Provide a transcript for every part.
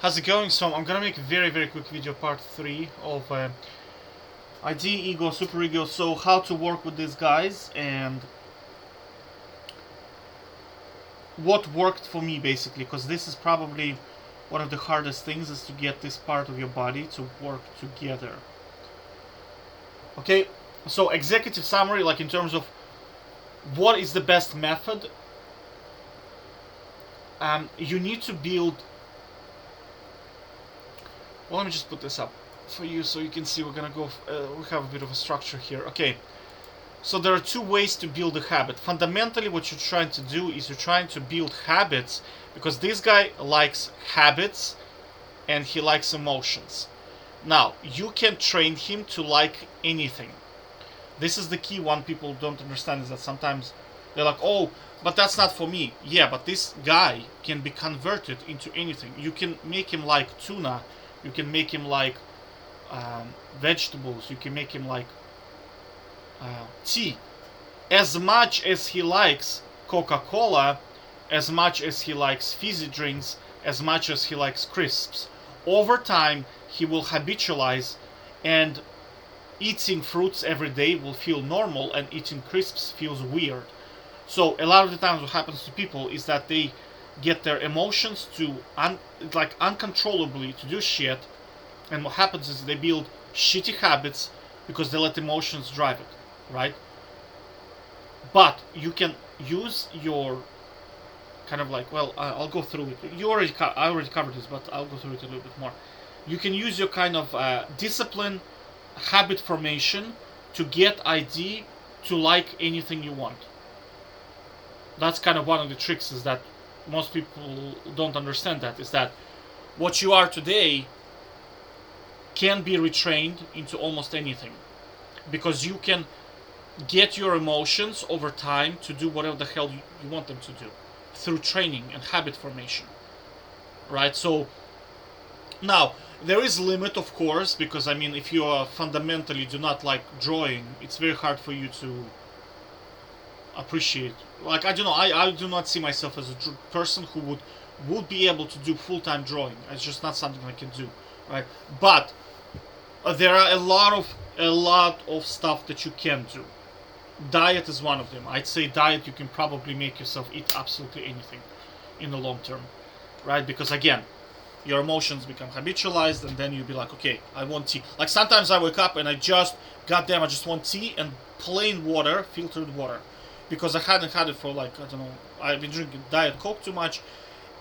How's it going? So I'm gonna make a very quick video, part 3 of ID, Ego, Super Ego. So how to work with these guys and what worked for me basically, because this is probably one of the hardest things, is to get this part of your body to work together. Okay, so executive summary, like in terms of what is the best method, you need to build. Well, let me just put this up for you so you can see. We're gonna go. We have a bit of a structure here. Okay, so there are two ways to build a habit. Fundamentally, what you're trying to do is you're trying to build habits, because this guy likes habits and he likes emotions. Now, you can train him to like anything. This is the key one people don't understand, is that sometimes they're like, oh, but that's not for me. Yeah, but this guy can be converted into anything. You can make him like tuna. You can make him like vegetables. You can make him like tea. As much as he likes Coca-Cola, as much as he likes fizzy drinks, as much as he likes crisps, over time he will habitualize, and eating fruits every day will feel normal and eating crisps feels weird. So a lot of the times what happens to people is that they get their emotions to uncontrollably to do shit, and what happens is they build shitty habits because they let emotions drive it, right? But you can use your kind of like, well, I'll go through it. I already covered this, but I'll go through it a little bit more. You can use your kind of discipline, habit formation to get ID to like anything you want. That's kind of one of the tricks, is that most people don't understand that, is that what you are today can be retrained into almost anything, because you can get your emotions over time to do whatever the hell you want them to do through training and habit formation, right? So now there is limit, of course, because I mean, if you are fundamentally do not like drawing, it's very hard for you to appreciate. Like, I don't know, I do not see myself as a person who would be able to do full-time drawing. It's just not something I can do, right? But there are a lot of stuff that you can do. Diet is one of them. I'd say diet, you can probably make yourself eat absolutely anything in the long term, right? Because again, your emotions become habitualized, and then you'll be like, okay, I want tea. Like sometimes I wake up and I just want tea and plain water, filtered water, because I hadn't had it for like, I don't know, I've been drinking Diet Coke too much,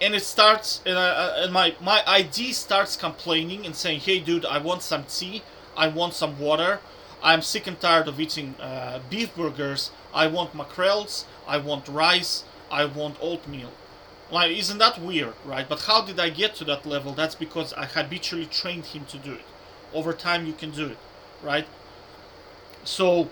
and it starts, and my ID starts complaining and saying, hey dude, I want some tea, I want some water, I'm sick and tired of eating beef burgers, I want mackerels, I want rice, I want oatmeal. Like, isn't that weird, right? But how did I get to that level? That's because I habitually trained him to do it. Over time you can do it, right? So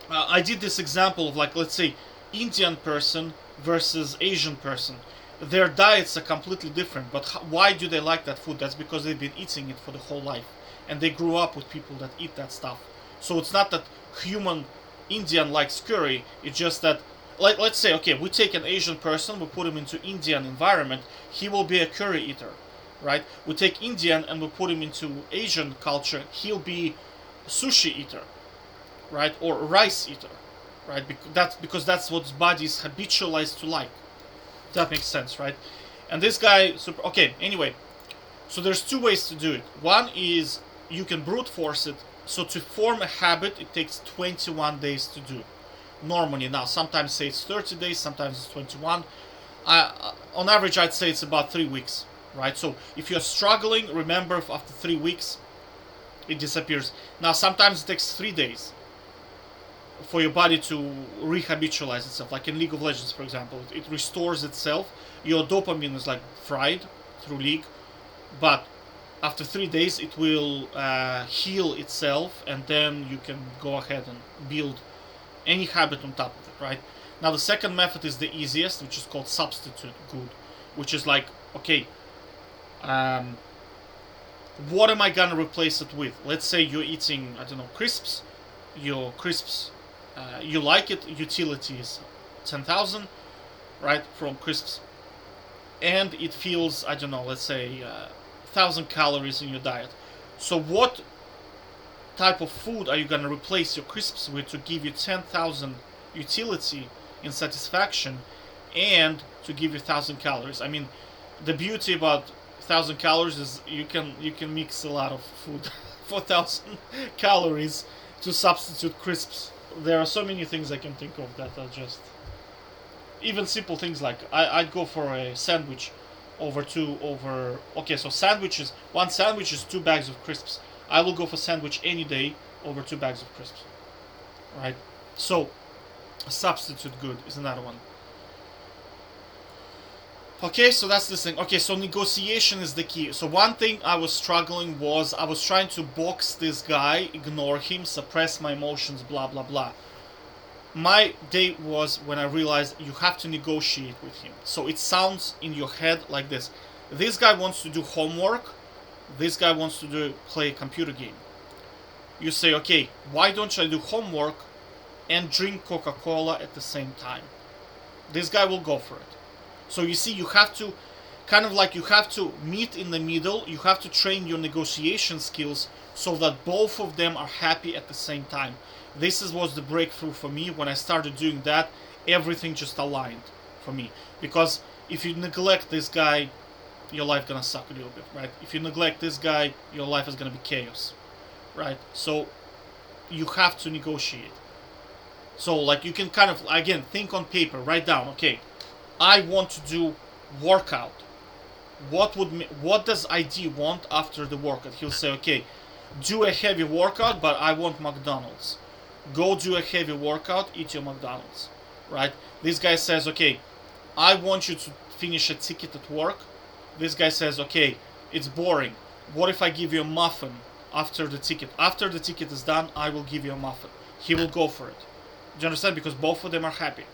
I did this example of, like, let's say Indian person versus Asian person. Their diets are completely different, but why do they like that food? That's because they've been eating it for the whole life, and they grew up with people that eat that stuff. So it's not that human Indian likes curry, it's just that, like, let's say, okay, we take an Asian person, we put him into Indian environment, he will be a curry eater, right? We take Indian and we put him into Asian culture, he'll be sushi eater, right? Or rice eater, right? Because that's what his body is habitualized to like. That makes sense, right? And this guy, okay, anyway, so there's two ways to do it. One is you can brute force it. So to form a habit, it takes 21 days to do. Normally, now sometimes say it's 30 days, sometimes it's 21. On average, I'd say it's about 3 weeks, right? So if you're struggling, remember, after 3 weeks, it disappears. Now sometimes it takes 3 days for your body to rehabitualize itself. Like in League of Legends, for example, it restores itself. Your dopamine is like fried through League, but after 3 days it will heal itself, and then you can go ahead and build any habit on top of it, right? Now the second method is the easiest, which is called substitute good, which is like, okay, what am I gonna replace it with? Let's say you're eating, I don't know, crisps. Your crisps, you like it, utility is 10,000, right, from crisps. and it fills, I don't know, let's say 1,000 calories in your diet. So what type of food are you gonna replace your crisps with to give you 10,000 utility and satisfaction, and to give you 1,000 calories? I mean, the beauty about 1,000 calories is you can mix a lot of food for 1,000 calories to substitute crisps. There are so many things I can think of that are just even simple things like I'd go for a sandwich okay, so sandwiches, one sandwich is 2 bags of crisps. I will go for sandwich any day over 2 bags of crisps, right? So substitute good is another one. Okay, so that's this thing. Okay, so negotiation is the key. So one thing I was struggling was I was trying to box this guy, ignore him, suppress my emotions, blah blah blah. My day was when I realized you have to negotiate with him. So it sounds in your head like this. This guy wants to do homework. This guy wants to play a computer game. You say, okay, why don't I do homework and drink Coca-Cola at the same time? This guy will go for it. So you see, you have to you have to meet in the middle. You have to train your negotiation skills so that both of them are happy at the same time. This was the breakthrough for me. When I started doing that, everything just aligned for me. Because if you neglect this guy, your life gonna suck a little bit, right? If you neglect this guy, your life is gonna be chaos, right? So you have to negotiate. So like you can again think on paper, write down, okay, I want to do workout. What does ID want after the workout? He'll say, okay, do a heavy workout, but I want McDonald's. Go do a heavy workout, eat your McDonald's, right? This guy says, okay, I want you to finish a ticket at work. This guy says, okay, it's boring. What if I give you a muffin after the ticket? After the ticket is done, I will give you a muffin. He will go for it. Do you understand? Because both of them are happy.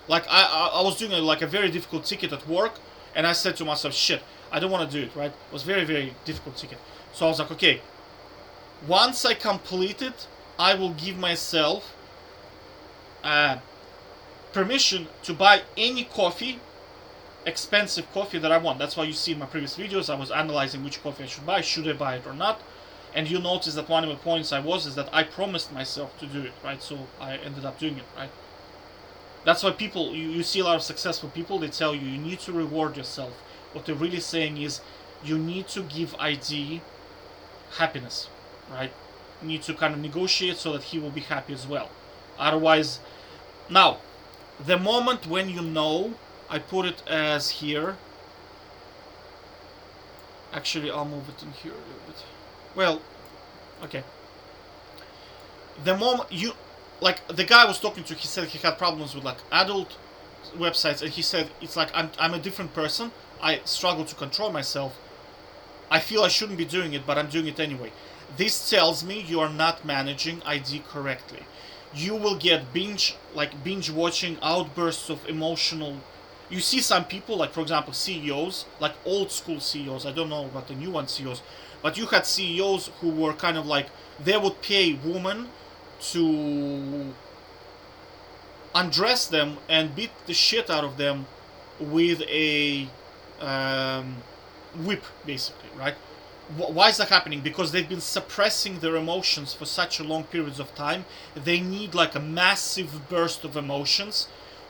Like I was doing a very difficult ticket at work, and I said to myself, shit, I don't want to do it, right? It was very, very difficult ticket. So I was like, okay, once I complete it, I will give myself permission to buy any coffee, expensive coffee that I want. That's why you see in my previous videos, I was analyzing which coffee I should buy, should I buy it or not. And you notice that one of the points is that I promised myself to do it, right? So I ended up doing it, right? That's why people, you see a lot of successful people, they tell you need to reward yourself. What they're really saying is you need to give ID happiness, right? You need to negotiate so that he will be happy as well. Otherwise, now, the moment when you know, I put it as here. Actually, I'll move it in here a little bit. Well, okay. The moment the guy I was talking to, he said he had problems with adult websites, and he said it's like I'm a different person. I struggle to control myself. I feel I shouldn't be doing it, but I'm doing it anyway. This tells me you are not managing ID correctly. You will get binge watching outbursts of emotional. You see some people, for example, CEOs, old school CEOs. I don't know about the new one CEOs, but you had CEOs who were they would pay women to undress them and beat the shit out of them with a whip, basically, right? Why is that happening? Because they've been suppressing their emotions for such a long periods of time. They need a massive burst of emotions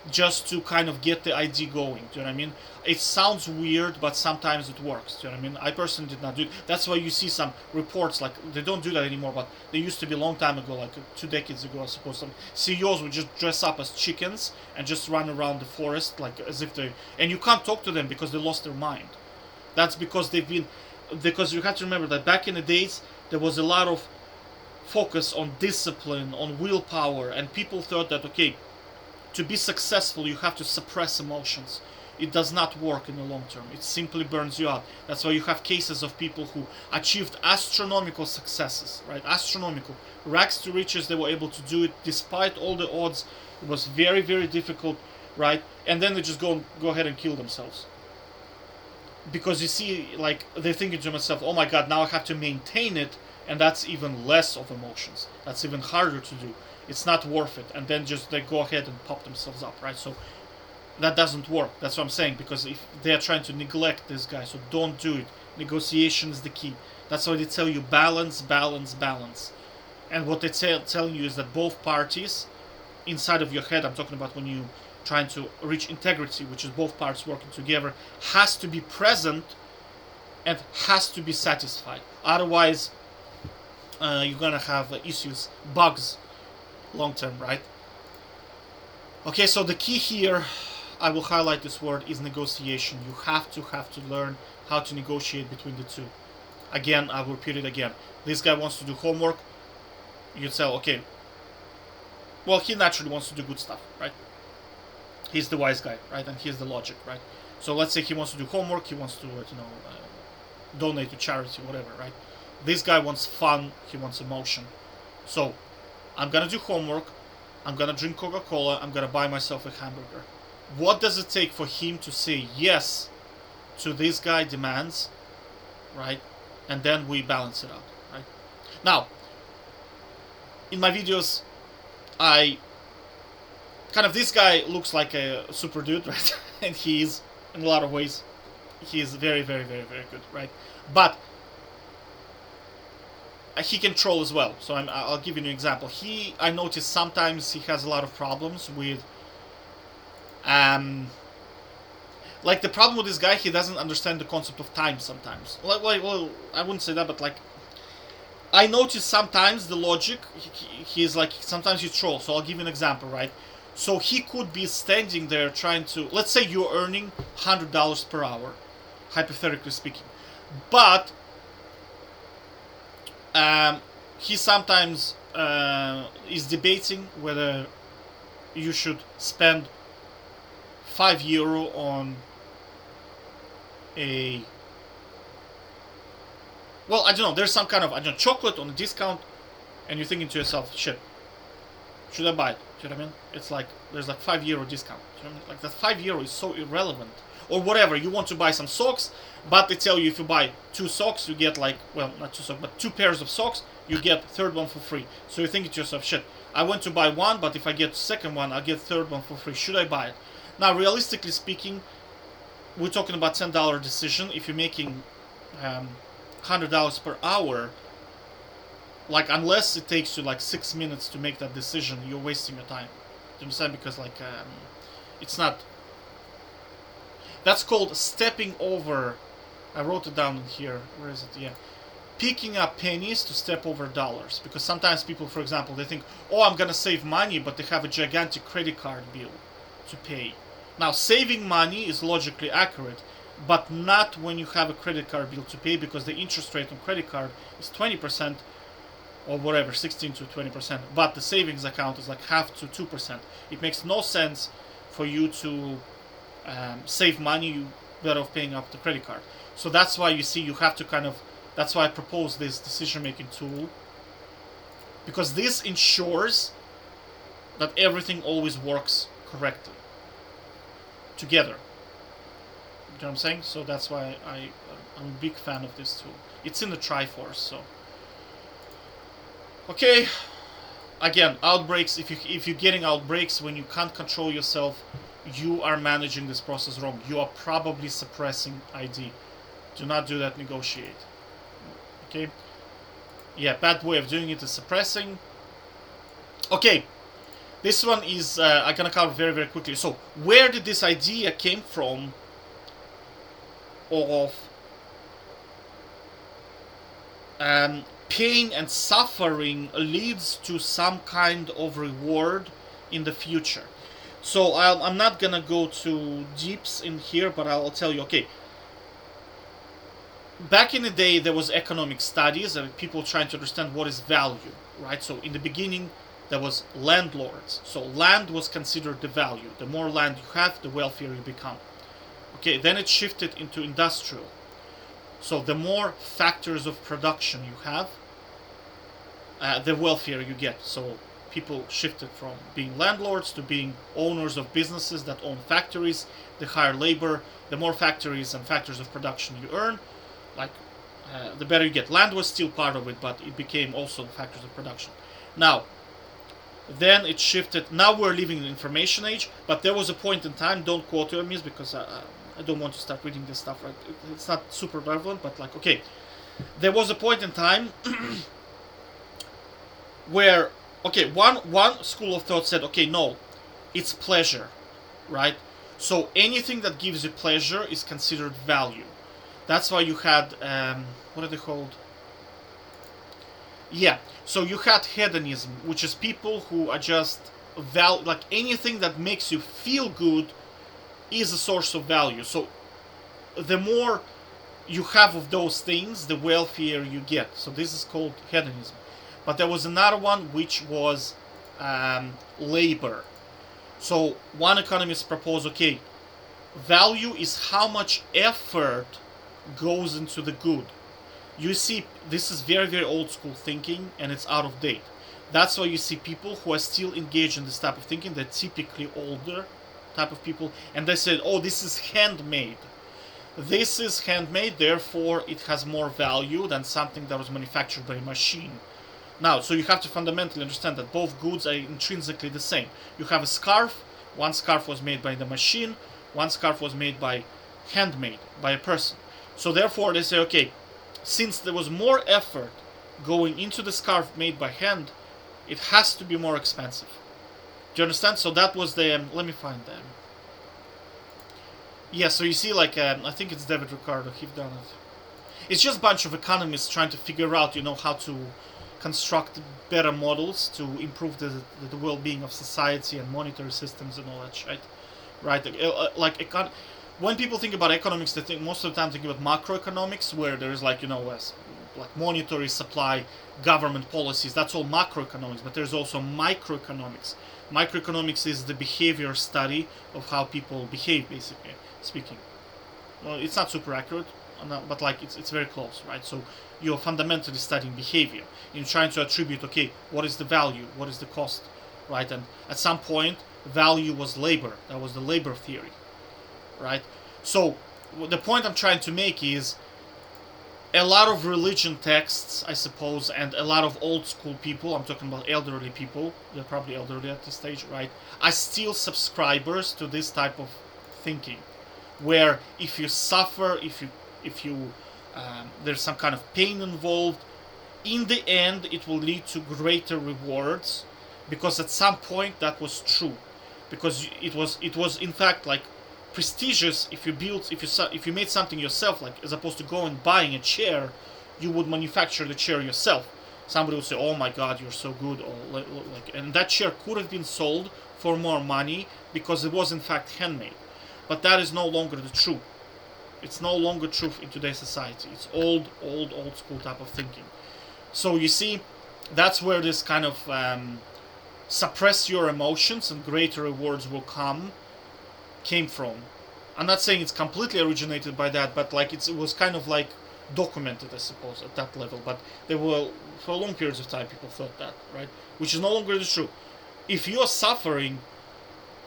just to get the ID going. Do you know what I mean? It sounds weird, but sometimes it works. Do you know what I mean? I personally did not do it. That's why you see some reports, they don't do that anymore, but they used to be a long time ago, 2 decades ago, I suppose. Some CEOs would just dress up as chickens and just run around the forest, as if they... And you can't talk to them because they lost their mind. That's because because you have to remember that back in the days, there was a lot of focus on discipline, on willpower, and people thought that, okay, to be successful, you have to suppress emotions. It does not work in the long term. It simply burns you out. That's why you have cases of people who achieved astronomical successes, right? Astronomical. Rags to riches, they were able to do it despite all the odds. It was very, very difficult, right? And then they just go ahead and kill themselves. Because you see, they're thinking to themselves, oh my god, now I have to maintain it, and that's even less of emotions. That's even harder to do. It's not worth it. And then they go ahead and pop themselves up, right? So that doesn't work. That's what I'm saying, because if they are trying to neglect this guy, so don't do it. Negotiation is the key. That's why they tell you balance, balance, balance. And what they're telling you is that both parties, inside of your head, I'm talking about when you trying to reach integrity, which is both parts working together, has to be present and has to be satisfied. Otherwise, you're gonna have issues, bugs, long term, right? Okay, so the key here, I will highlight this word, is negotiation. You have to learn how to negotiate between the two. Again, I will repeat it again. This guy wants to do homework. You tell, okay, well, he naturally wants to do good stuff, right? He's the wise guy, right? And here's the logic, right? So let's say he wants to do homework. He wants to, donate to charity, whatever, right? This guy wants fun. He wants emotion. So I'm gonna do homework. I'm gonna drink Coca-Cola. I'm gonna buy myself a hamburger. What does it take for him to say yes to this guy demands, right? And then we balance it out, right? Now, in my videos, I kind of, this guy looks like a super dude, right? And he is, in a lot of ways, he is very, very, very, very good, right? But he can troll as well. So I'll give you an example. I noticed sometimes he has a lot of problems with, like the problem with this guy, he doesn't understand the concept of time sometimes. Well, I wouldn't say that, but like, I notice sometimes the logic, he's like, sometimes he trolls. So I'll give you an example, right? So he could be standing there trying to, let's say you're earning $100 per hour, hypothetically speaking. But he sometimes is debating whether you should spend €5 on a, well, I don't know, there's some kind of, chocolate on a discount, and you're thinking to yourself, shit, should I buy it? Do you know what I mean? It's like, there's like €5 discount. Do you know what I mean? Like, that €5 is so irrelevant. Or whatever, you want to buy some socks, but they tell you if you buy 2 socks, you get like, well, not 2 socks, but 2 pairs of socks, you get third one for free. So you're thinking to yourself, shit, I went to buy one, but if I get second one, I'll get third one for free. Should I buy it? Now, realistically speaking, we're talking about $10 decision. If you're making $100 per hour, like, unless it takes you like 6 minutes to make that decision, you're wasting your time. Do you understand? Because like, it's not. That's called stepping over. I wrote it down in here. Where is it? Yeah. Picking up pennies to step over dollars. Because sometimes people, for example, they think, oh, I'm going to save money, but they have a gigantic credit card bill to pay. Now, saving money is logically accurate, but not when you have a credit card bill to pay, because the interest rate on credit card is 20%, or whatever, 16 to 20%. But the savings account is like half to 2%. It makes no sense for you to save money. You better off paying up the credit card. So that's why you see you have to kind of, that's why I propose this decision-making tool, because this ensures that everything always works correctly together. You know what I'm saying? So that's why I'm a big fan of this tool. It's in the Triforce, so. Okay, again, outbreaks. If you're getting outbreaks when you can't control yourself, you are managing this process wrong. You are probably suppressing ID. Do not do that. Negotiate. Okay. Yeah, bad way of doing it is suppressing. Okay, this one is I'm gonna cover very, very quickly. So, where did this idea came from? Of pain and suffering leads to some kind of reward in the future. So I'm not gonna go to deeps in here, but I'll tell you. Okay, back in the day there was economic studies and people trying to understand what is value, right? So in the beginning there was landlords. So land was considered the value. The more land you have, the wealthier you become. Okay, then it shifted into industrial. So the more factors of production you have, the wealthier you get. So people shifted from being landlords to being owners of businesses that own factories. The higher labor, the more factories and factors of production you earn, like the better you get. Land was still part of it, but it became also factors of production. Now, Then it shifted. Now we're living in the information age, but there was a point in time. Don't quote me because I don't want to start reading this stuff. Right? It's not super relevant, but like okay, there was a point in time where okay, one school of thought said okay, no, it's pleasure, right? So anything that gives you pleasure is considered value. That's why you had what are they called? Yeah, so you had hedonism, which is people who are just like anything that makes you feel good is a source of value. So the more you have of those things, the wealthier you get. So this is called hedonism. But there was another one which was labor. So one economist proposed, okay, value is how much effort goes into the good. You see, this is very, very old school thinking and it's out of date. That's why you see people who are still engaged in this type of thinking. They're typically older type of people, and they said, oh, this is handmade. This is handmade, therefore it has more value than something that was manufactured by a machine. Now, so you have to fundamentally understand that both goods are intrinsically the same. You have a scarf, one scarf was made by the machine, one scarf was made by handmade, by a person. So therefore they say, okay, since there was more effort going into the scarf made by hand, it has to be more expensive. Do you understand? So that was the, let me find them. Yeah, so you see like, I think it's David Ricardo, he's done it. It's just a bunch of economists trying to figure out, how to construct better models to improve the well-being of society and monetary systems and all that shit. Right? When people think about economics, they think most of the time think about macroeconomics, where there is like monetary supply, government policies. That's all macroeconomics. But there's also microeconomics. Microeconomics is the behavior study of how people behave, basically speaking. Well, it's not super accurate, but like it's very close, right? So you're fundamentally studying behavior. You're trying to attribute, okay, what is the value, what is the cost, right? And at some point, value was labor. That was the labor theory. Right? So the point I'm trying to make is a lot of religion texts, I suppose, and a lot of old school people, I'm talking about elderly people, they're probably elderly at this stage, right, are still subscribers to this type of thinking, where if you suffer, if you there's some kind of pain involved, in the end it will lead to greater rewards, because at some point that was true, because it was in fact like prestigious if you made something yourself, like as opposed to going buying a chair, you would manufacture the chair yourself. Somebody would say, "Oh my God, you're so good," or and that chair could have been sold for more money because it was in fact handmade. But that is no longer the truth. It's no longer truth in today's society. It's old school type of thinking. So you see, that's where this kind of suppress your emotions and greater rewards will came from. I'm not saying it's completely originated by that, but like it was kind of like documented, I suppose, at that level. But there were, for long periods of time, people thought that, right? Which is no longer the truth. If you're suffering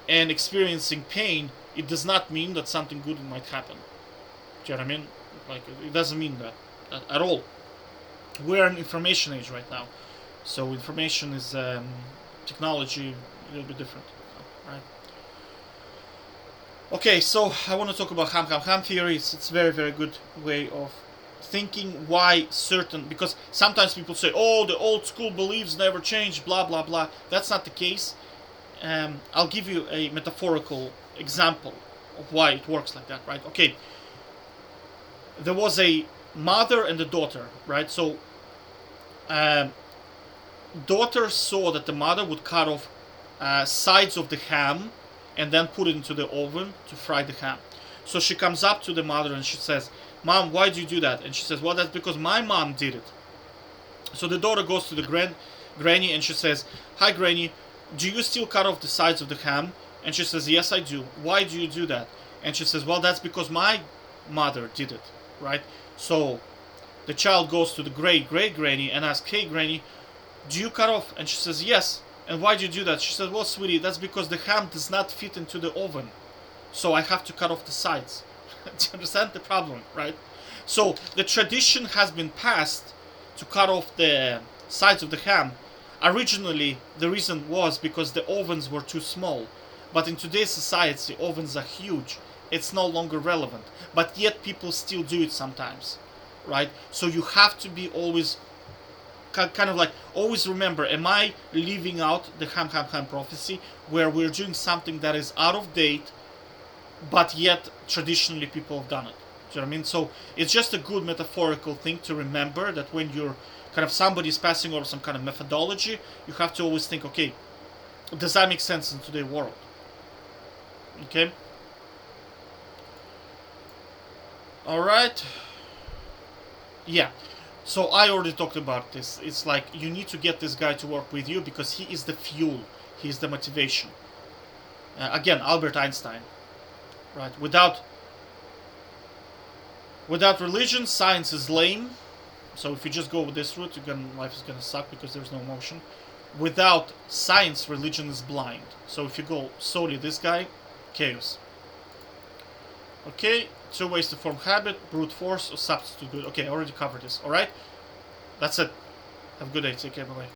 and experiencing pain, it does not mean that something good might happen. Do you know what I mean? Like, it doesn't mean that at all. We're in information age right now. So information is technology, a little bit different, right? Okay, so I want to talk about ham theory. It's a very, very good way of thinking why certain, because sometimes people say, oh, the old school beliefs never change, blah, blah, blah. That's not the case. I'll give you a metaphorical example of why it works like that, right? Okay, there was a mother and a daughter, right? So, daughter saw that the mother would cut off sides of the ham and then put it into the oven to fry the ham. So she comes up to the mother and she says, "Mom, why do you do that?" And she says, "Well, that's because my mom did it." So the daughter goes to the granny and she says, "Hi, Granny, do you still cut off the sides of the ham?" And she says, "Yes, I do." "Why do you do that?" And she says, "Well, that's because my mother did it," right? So the child goes to the great granny and asks, "Hey, Granny, do you cut off?" And she says, "Yes." "And why do you do that?" She says, "Well, sweetie, that's because the ham does not fit into the oven. So I have to cut off the sides." Do you understand the problem, right? So the tradition has been passed to cut off the sides of the ham Originally, the reason was because the ovens were too small. But in today's society, ovens are huge. It's no longer relevant. But yet people still do it sometimes, right? So you have to be always kind of like always remember, am I leaving out the ham ham ham prophecy where we're doing something that is out of date, but yet traditionally people have done it? Do you know what I mean? So it's just a good metaphorical thing to remember that when you're kind of somebody's passing over some kind of methodology, you have to always think, okay, does that make sense in today's world? Okay. All right. Yeah. So I already talked about this. It's like you need to get this guy to work with you because he is the fuel. He is the motivation. Again, Albert Einstein. Right. Without religion, science is lame. So if you just go with this route, life is gonna suck because there's no emotion. Without science, religion is blind. So if you go solely this guy, chaos. Okay, 2 ways to form habit, brute force or substitute good. Okay, I already covered this. Alright? That's it. Have a good day. Take care. Bye-bye.